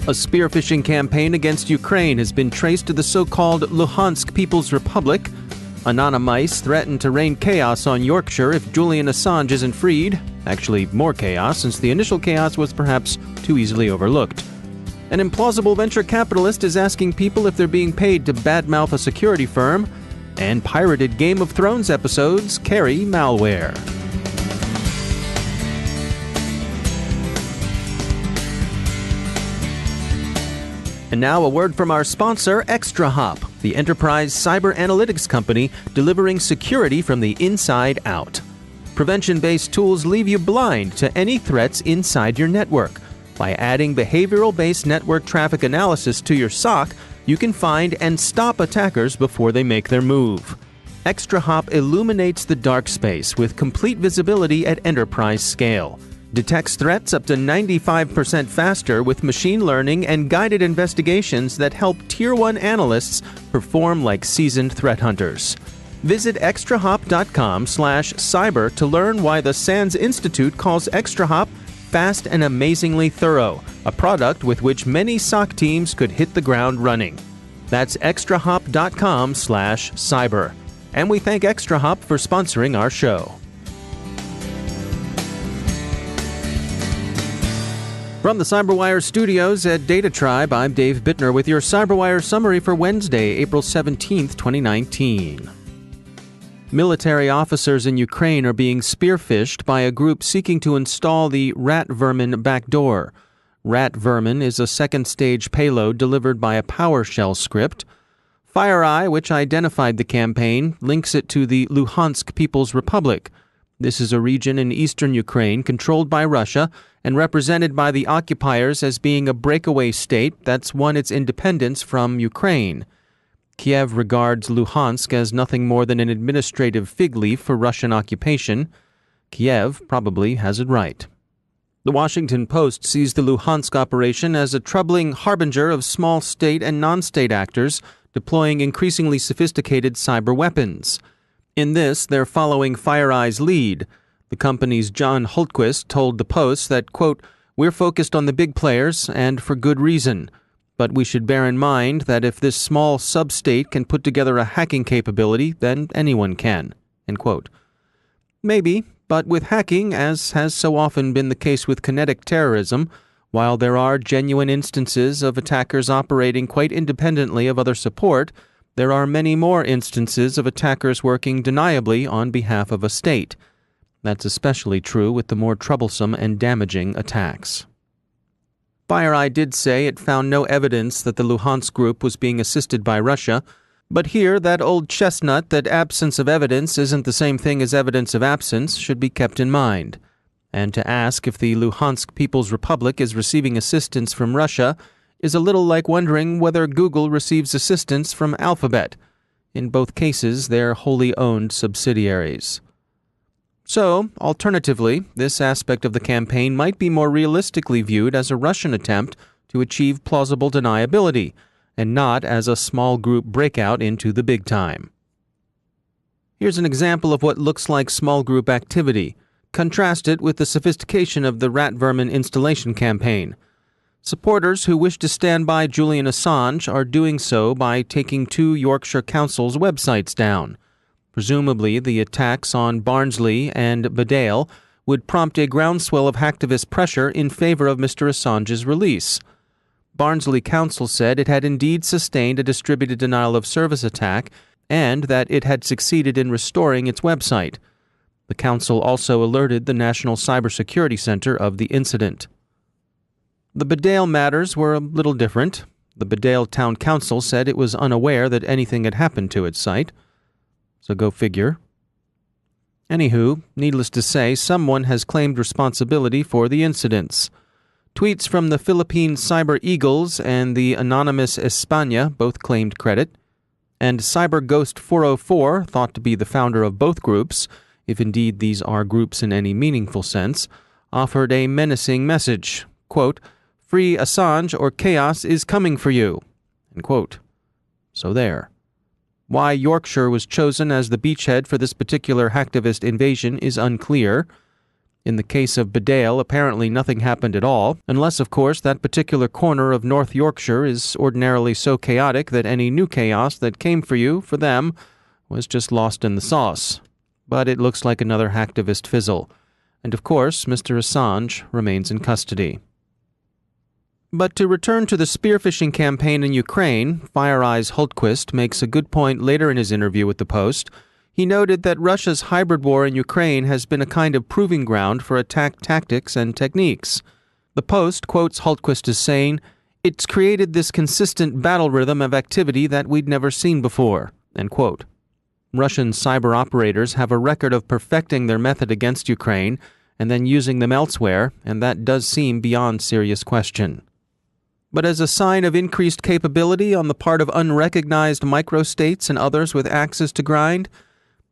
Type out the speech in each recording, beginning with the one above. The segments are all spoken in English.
A spearphishing campaign against Ukraine has been traced to the so-called Luhansk People's Republic. Anonymice threatened to rain chaos on Yorkshire if Julian Assange isn't freed. Actually, more chaos, since the initial chaos was perhaps too easily overlooked. An implausible venture capitalist is asking people if they're being paid to badmouth a security firm. And pirated Game of Thrones episodes carry malware. And now a word from our sponsor, ExtraHop, the enterprise cyber analytics company delivering security from the inside out. Prevention-based tools leave you blind to any threats inside your network. By adding behavioral-based network traffic analysis to your SOC, you can find and stop attackers before they make their move. ExtraHop illuminates the dark space with complete visibility at enterprise scale. Detects threats up to 95% faster with machine learning and guided investigations that help Tier 1 analysts perform like seasoned threat hunters. Visit extrahop.com/cyber to learn why the SANS Institute calls ExtraHop fast and amazingly thorough, a product with which many SOC teams could hit the ground running. That's extrahop.com/cyber. And we thank ExtraHop for sponsoring our show. From the CyberWire studios at Data Tribe, I'm Dave Bittner with your CyberWire summary for Wednesday, April 17th, 2019. Military officers in Ukraine are being spearphished by a group seeking to install the Rat Vermin backdoor. Rat Vermin is a second-stage payload delivered by a PowerShell script. FireEye, which identified the campaign, links it to the Luhansk People's Republic. This is a region in eastern Ukraine controlled by Russia and represented by the occupiers as being a breakaway state that's won its independence from Ukraine. Kiev regards Luhansk as nothing more than an administrative fig leaf for Russian occupation. Kiev probably has it right. The Washington Post sees the Luhansk operation as a troubling harbinger of small state and non-state actors deploying increasingly sophisticated cyber weapons. In this, they're following FireEye's lead. The company's John Hultquist told the Post that, quote, "We're focused on the big players, and for good reason. But we should bear in mind that if this small sub-state can put together a hacking capability, then anyone can." End quote. Maybe, but with hacking, as has so often been the case with kinetic terrorism, while there are genuine instances of attackers operating quite independently of other support, there are many more instances of attackers working deniably on behalf of a state. That's especially true with the more troublesome and damaging attacks. FireEye did say it found no evidence that the Luhansk group was being assisted by Russia, but here that old chestnut that absence of evidence isn't the same thing as evidence of absence should be kept in mind. And to ask if the Luhansk People's Republic is receiving assistance from Russia is a little like wondering whether Google receives assistance from Alphabet. In both cases, they're wholly owned subsidiaries. So, alternatively, this aspect of the campaign might be more realistically viewed as a Russian attempt to achieve plausible deniability, and not as a small group breakout into the big time. Here's an example of what looks like small group activity. Contrast it with the sophistication of the Rat Vermin installation campaign. Supporters who wish to stand by Julian Assange are doing so by taking 2 Yorkshire councils' websites down. Presumably, the attacks on Barnsley and Vadala would prompt a groundswell of hacktivist pressure in favor of Mr. Assange's release. Barnsley Council said it had indeed sustained a distributed denial-of-service attack and that it had succeeded in restoring its website. The council also alerted the National Cybersecurity Center of the incident. The Vadala matters were a little different. The Vadala Town Council said it was unaware that anything had happened to its site. So go figure. Anywho, needless to say, someone has claimed responsibility for the incidents. Tweets from the Philippine Cyber Eagles and the Anonymice España both claimed credit. And CyberGhost 404, thought to be the founder of both groups, if indeed these are groups in any meaningful sense, offered a menacing message. Quote, "Free Assange or chaos is coming for you." End quote. So there. Why Yorkshire was chosen as the beachhead for this particular hacktivist invasion is unclear. In the case of Bedale, apparently nothing happened at all, unless, of course, that particular corner of North Yorkshire is ordinarily so chaotic that any new chaos that came for them, was just lost in the sauce. But it looks like another hacktivist fizzle. And of course, Mr. Assange remains in custody. But to return to the spearphishing campaign in Ukraine, FireEye's Hultquist makes a good point later in his interview with the Post. He noted that Russia's hybrid war in Ukraine has been a kind of proving ground for attack tactics and techniques. The Post quotes Hultquist as saying, "It's created this consistent battle rhythm of activity that we'd never seen before." End quote. Russian cyber operators have a record of perfecting their method against Ukraine and then using them elsewhere, and that does seem beyond serious question. But as a sign of increased capability on the part of unrecognized microstates and others with axes to grind,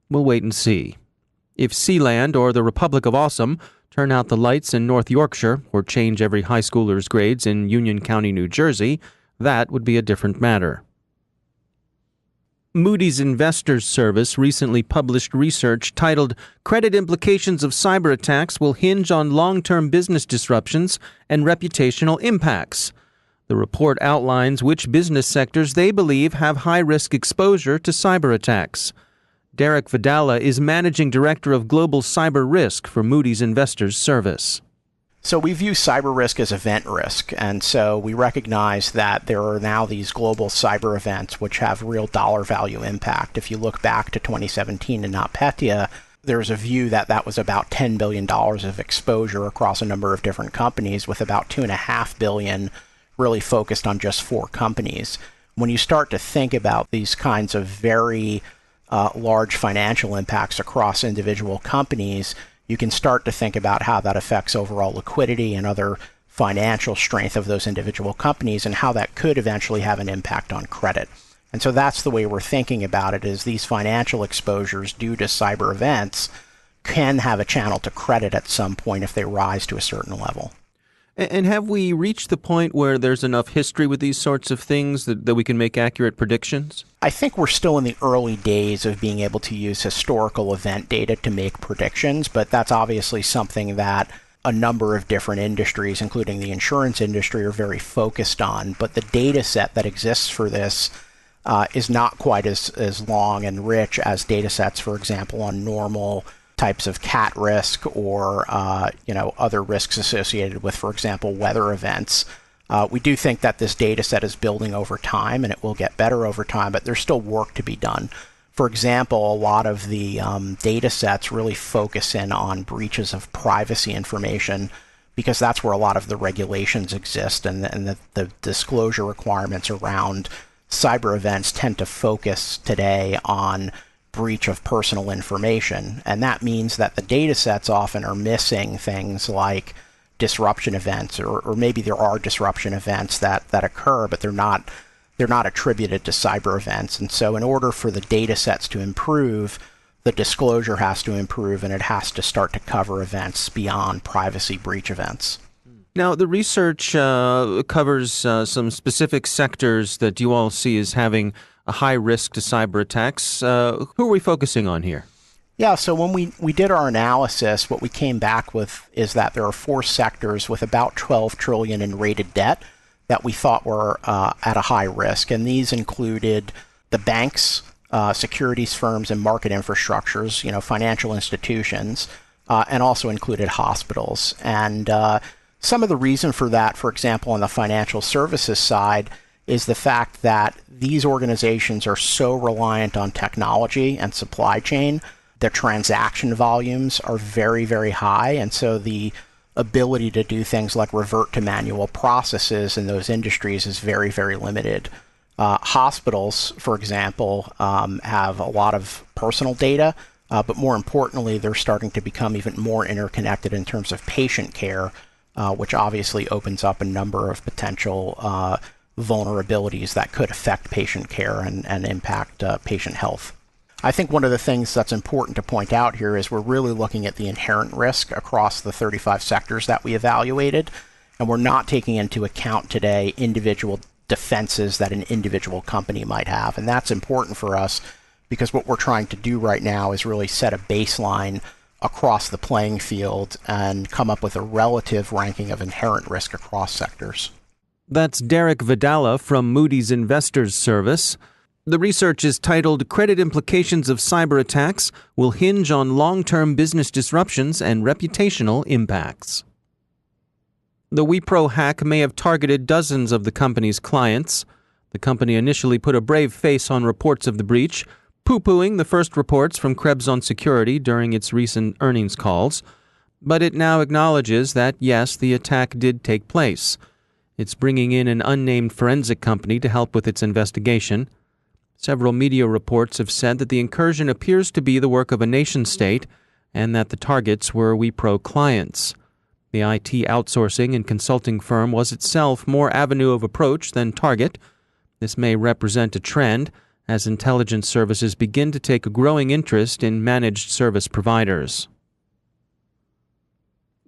we'll wait and see. If Sealand or the Republic of Awesome turn out the lights in North Yorkshire or change every high schooler's grades in Union County, New Jersey, that would be a different matter. Moody's Investors Service recently published research titled "Credit Implications of Cyber Attacks Will Hinge on Long-Term Business Disruptions and Reputational Impacts." The report outlines which business sectors they believe have high-risk exposure to cyber attacks. Derek Vadala is Managing Director of Global Cyber Risk for Moody's Investors Service. So we view cyber risk as event risk, and so we recognize that there are now these global cyber events which have real dollar value impact. If you look back to 2017 in NotPetya, there's a view that that was about $10 billion of exposure across a number of different companies, with about $2.5 billion really focused on just 4 companies. When you start to think about these kinds of very large financial impacts across individual companies, you can start to think about how that affects overall liquidity and other financial strength of those individual companies, and how that could eventually have an impact on credit. And so that's the way we're thinking about it, is these financial exposures due to cyber events can have a channel to credit at some point if they rise to a certain level. And have we reached the point where there's enough history with these sorts of things that we can make accurate predictions? I think we're still in the early days of being able to use historical event data to make predictions, but that's obviously something that a number of different industries, including the insurance industry, are very focused on. But the data set that exists for this is not quite as long and rich as data sets, for example, on normal types of cat risk or other risks associated with, for example, weather events. We do think that this data set is building over time, and it will get better over time, but there's still work to be done. For example, a lot of the data sets really focus in on breaches of privacy information, because that's where a lot of the regulations exist, and the disclosure requirements around cyber events tend to focus today on breach of personal information. And that means that the data sets often are missing things like disruption events, or maybe there are disruption events that occur, but they're not attributed to cyber events. And so in order for the data sets to improve, the disclosure has to improve, and it has to start to cover events beyond privacy breach events. Now, the research covers some specific sectors that you all see as having a high risk to cyber attacks. Who are we focusing on here? Yeah, so when we did our analysis, what we came back with is that there are 4 sectors with about $12 trillion in rated debt that we thought were at a high risk. And these included the banks, securities firms, and market infrastructures, financial institutions, and also included hospitals. And some of the reason for that, for example, on the financial services side, is the fact that these organizations are so reliant on technology and supply chain. Their transaction volumes are very, very high, and so the ability to do things like revert to manual processes in those industries is very, very limited. Hospitals, for example, have a lot of personal data, but more importantly, they're starting to become even more interconnected in terms of patient care, which obviously opens up a number of potential vulnerabilities that could affect patient care and impact patient health. I think one of the things that's important to point out here is we're really looking at the inherent risk across the 35 sectors that we evaluated, and we're not taking into account today individual defenses that an individual company might have. And that's important for us, because what we're trying to do right now is really set a baseline across the playing field and come up with a relative ranking of inherent risk across sectors. That's Derek Vadala from Moody's Investors Service. The research is titled Credit Implications of Cyber Attacks Will Hinge on Long-Term Business Disruptions and Reputational Impacts. The Wipro hack may have targeted dozens of the company's clients. The company initially put a brave face on reports of the breach, poo-pooing the first reports from Krebs on security during its recent earnings calls. But it now acknowledges that, yes, the attack did take place. It's bringing in an unnamed forensic company to help with its investigation. Several media reports have said that the incursion appears to be the work of a nation-state and that the targets were Wipro clients. The IT outsourcing and consulting firm was itself more avenue of approach than target. This may represent a trend as intelligence services begin to take a growing interest in managed service providers.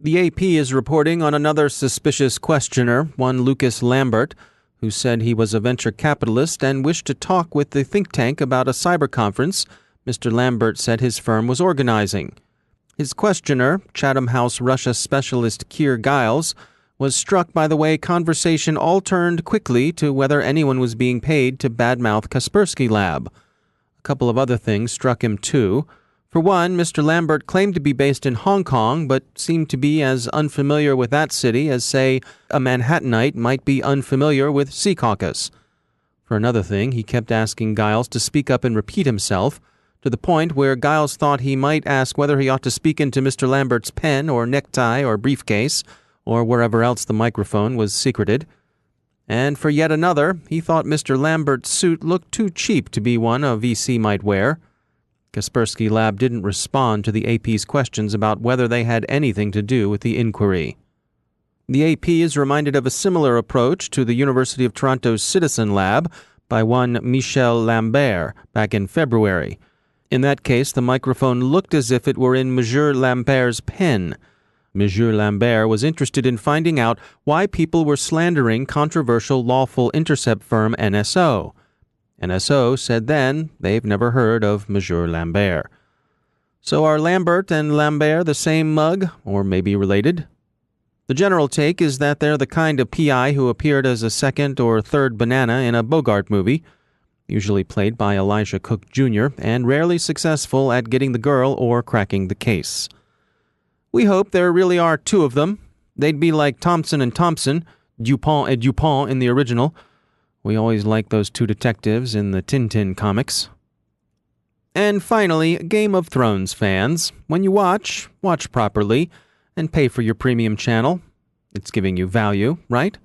The AP is reporting on another suspicious questioner, one Lucas Lambert, who said he was a venture capitalist and wished to talk with the think tank about a cyber conference Mr. Lambert said his firm was organizing. His questioner, Chatham House Russia specialist Keir Giles, was struck by the way conversation all turned quickly to whether anyone was being paid to badmouth Kaspersky Lab. A couple of other things struck him too. For one, Mr. Lambert claimed to be based in Hong Kong, but seemed to be as unfamiliar with that city as, say, a Manhattanite might be unfamiliar with Secaucus. For another thing, he kept asking Giles to speak up and repeat himself, to the point where Giles thought he might ask whether he ought to speak into Mr. Lambert's pen or necktie or briefcase, or wherever else the microphone was secreted. And for yet another, he thought Mr. Lambert's suit looked too cheap to be one a VC might wear. Kaspersky Lab didn't respond to the AP's questions about whether they had anything to do with the inquiry. The AP is reminded of a similar approach to the University of Toronto's Citizen Lab by one Michel Lambert back in February. In that case, the microphone looked as if it were in Monsieur Lambert's pen. Monsieur Lambert was interested in finding out why people were slandering controversial lawful intercept firm NSO. NSO said then they've never heard of Monsieur Lambert. So are Lambert and Lambert the same mug, or maybe related? The general take is that they're the kind of PI who appeared as a second or third banana in a Bogart movie, usually played by Elijah Cook Jr., and rarely successful at getting the girl or cracking the case. We hope there really are two of them. They'd be like Thompson and Thompson, Dupont et Dupont in the original. We always like those two detectives in the Tintin comics. And finally, Game of Thrones fans, when you watch properly and pay for your premium channel. It's giving you value, right?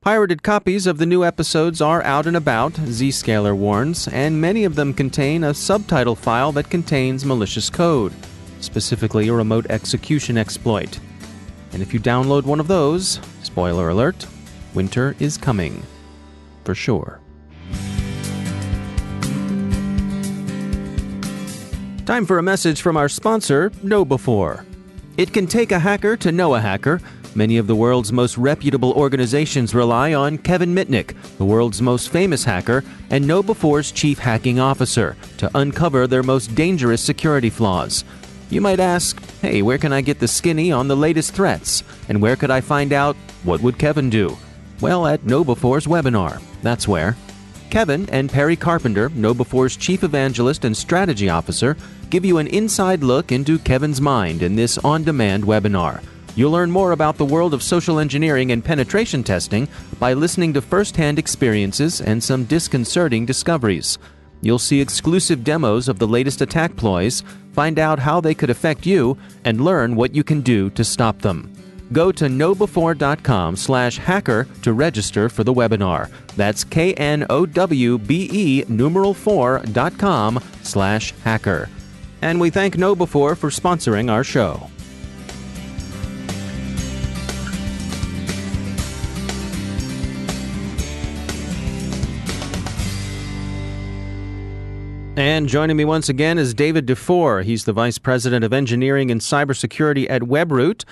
Pirated copies of the new episodes are out and about, Zscaler warns, and many of them contain a subtitle file that contains malicious code, specifically a remote execution exploit. And if you download one of those, spoiler alert, winter is coming. For sure. Time for a message from our sponsor, KnowBe4. It can take a hacker to know a hacker. Many of the world's most reputable organizations rely on Kevin Mitnick, the world's most famous hacker, and KnowBe4's chief hacking officer, to uncover their most dangerous security flaws. You might ask, hey, where can I get the skinny on the latest threats? And where could I find out what would Kevin do? Well, at KnowBe4's webinar. That's where. Kevin and Perry Carpenter, KnowBe4's chief evangelist and strategy officer, give you an inside look into Kevin's mind in this on-demand webinar. You'll learn more about the world of social engineering and penetration testing by listening to first-hand experiences and some disconcerting discoveries. You'll see exclusive demos of the latest attack ploys, find out how they could affect you, and learn what you can do to stop them. Go to knowbe4.com/hacker to register for the webinar. That's knowbe4.com/hacker. And we thank KnowBe4 for sponsoring our show. And joining me once again is David Dufour. He's the Vice President of Engineering and Cybersecurity at Webroot.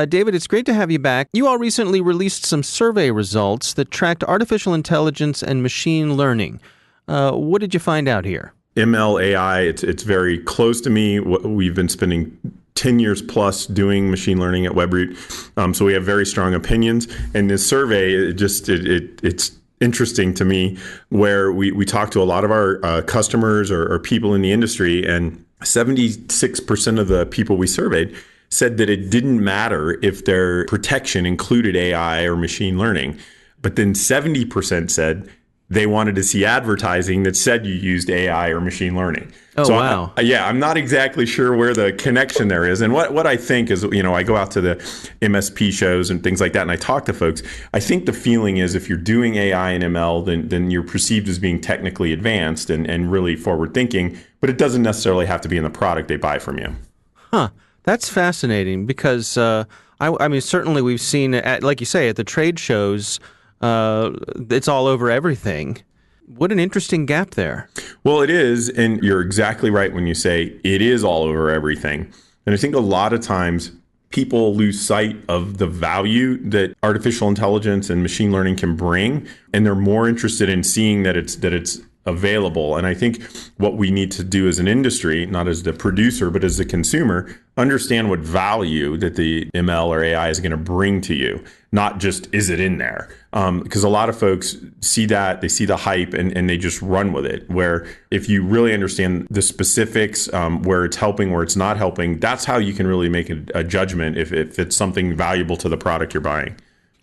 David, it's great to have you back. You all recently released some survey results that tracked artificial intelligence and machine learning. What did you find out here? ML AI, it's very close to me. We've been spending 10 years plus doing machine learning at Webroot. So we have very strong opinions. And this survey, it's interesting to me, where we talk to a lot of our customers or people in the industry, and 76% of the people we surveyed said that it didn't matter if their protection included AI or machine learning. But then 70% said they wanted to see advertising that said you used AI or machine learning. Oh, so wow. I'm not exactly sure where the connection there is. And what I think is, I go out to the MSP shows and things like that, and I talk to folks. I think the feeling is if you're doing AI and ML, then you're perceived as being technically advanced and really forward thinking, but it doesn't necessarily have to be in the product they buy from you. Huh. That's fascinating because, I mean, certainly we've seen, like you say, at the trade shows, it's all over everything. What an interesting gap there. Well, it is, and you're exactly right when you say it is all over everything. And I think a lot of times people lose sight of the value that artificial intelligence and machine learning can bring, and they're more interested in seeing that it's available. And I think what we need to do as an industry, not as the producer, but as the consumer, understand what value that the ML or AI is going to bring to you, not just is it in there. Because a lot of folks see that, they see the hype, and they just run with it. Where if you really understand the specifics, where it's helping, where it's not helping, that's how you can really make a judgment if it's something valuable to the product you're buying.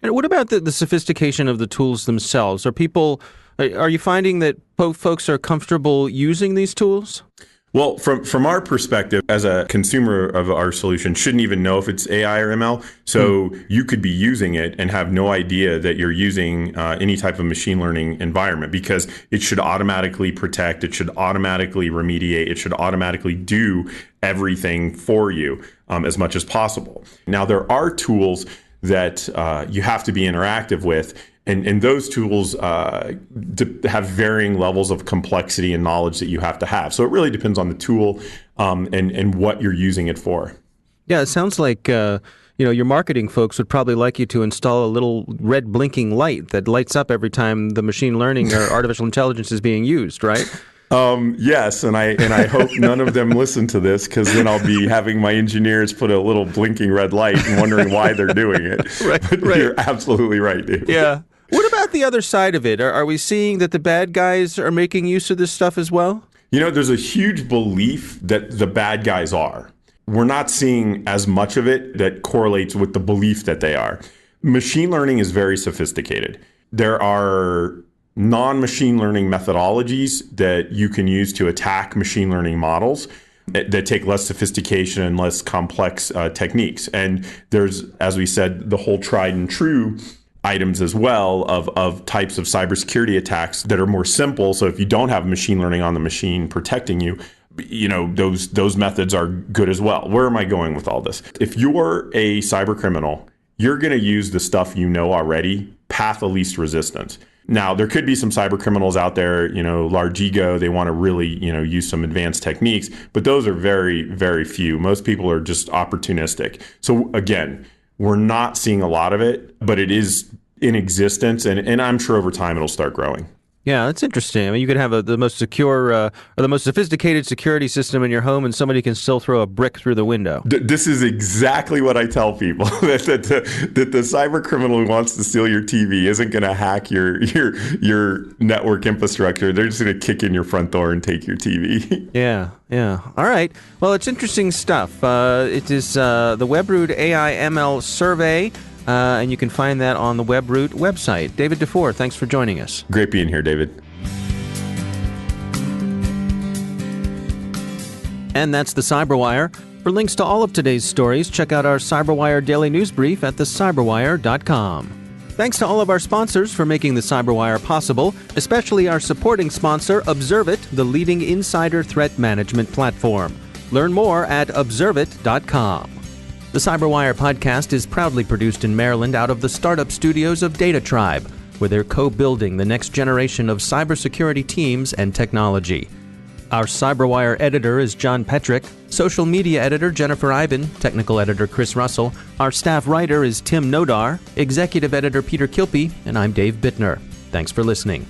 And what about the sophistication of the tools themselves? Are you finding that folks are comfortable using these tools? Well, from our perspective, as a consumer of our solution, shouldn't even know if it's AI or ML. So you could be using it and have no idea that you're using any type of machine learning environment, because it should automatically protect, it should automatically remediate, it should automatically do everything for you as much as possible. Now, there are tools that you have to be interactive with. And those tools have varying levels of complexity and knowledge that you have to have. So it really depends on the tool and what you're using it for. Yeah, it sounds like your marketing folks would probably like you to install a little red blinking light that lights up every time the machine learning or artificial intelligence is being used, right? Yes, and I hope none of them listen to this, because then I'll be having my engineers put a little blinking red light and wondering why they're doing it. Right. You're absolutely right, dude. Yeah. What about the other side of it? Are we seeing that the bad guys are making use of this stuff as well? There's a huge belief that the bad guys are. We're not seeing as much of it that correlates with the belief that they are. Machine learning is very sophisticated. There are non-machine learning methodologies that you can use to attack machine learning models that take less sophistication and less complex techniques. And there's, as we said, the whole tried and true items as well of types of cybersecurity attacks that are more simple. So if you don't have machine learning on the machine protecting you, those methods are good as well. Where am I going with all this? If you're a cyber criminal, you're going to use the stuff you know already, path of least resistance. Now, there could be some cyber criminals out there, large ego, they want to really, use some advanced techniques, but those are very, very few. Most people are just opportunistic. So again, we're not seeing a lot of it, but it is in existence, and I'm sure over time it'll start growing. Yeah, that's interesting. I mean, you could have the most secure or the most sophisticated security system in your home, and somebody can still throw a brick through the window. This is exactly what I tell people, that the cyber criminal who wants to steal your TV isn't going to hack your network infrastructure. They're just going to kick in your front door and take your TV. Yeah. All right. Well, it's interesting stuff. It is the Webroot AI ML survey. And you can find that on the Webroot website. David Dufour, thanks for joining us. Great being here, David. And that's the CyberWire. For links to all of today's stories, check out our CyberWire daily news brief at thecyberwire.com. Thanks to all of our sponsors for making the CyberWire possible, especially our supporting sponsor, Observit, the leading insider threat management platform. Learn more at observit.com. The CyberWire podcast is proudly produced in Maryland out of the startup studios of Data Tribe, where they're co-building the next generation of cybersecurity teams and technology. Our CyberWire editor is John Petrick, social media editor Jennifer Iben, technical editor Chris Russell, our staff writer is Tim Nodar, executive editor Peter Kilpie, and I'm Dave Bittner. Thanks for listening.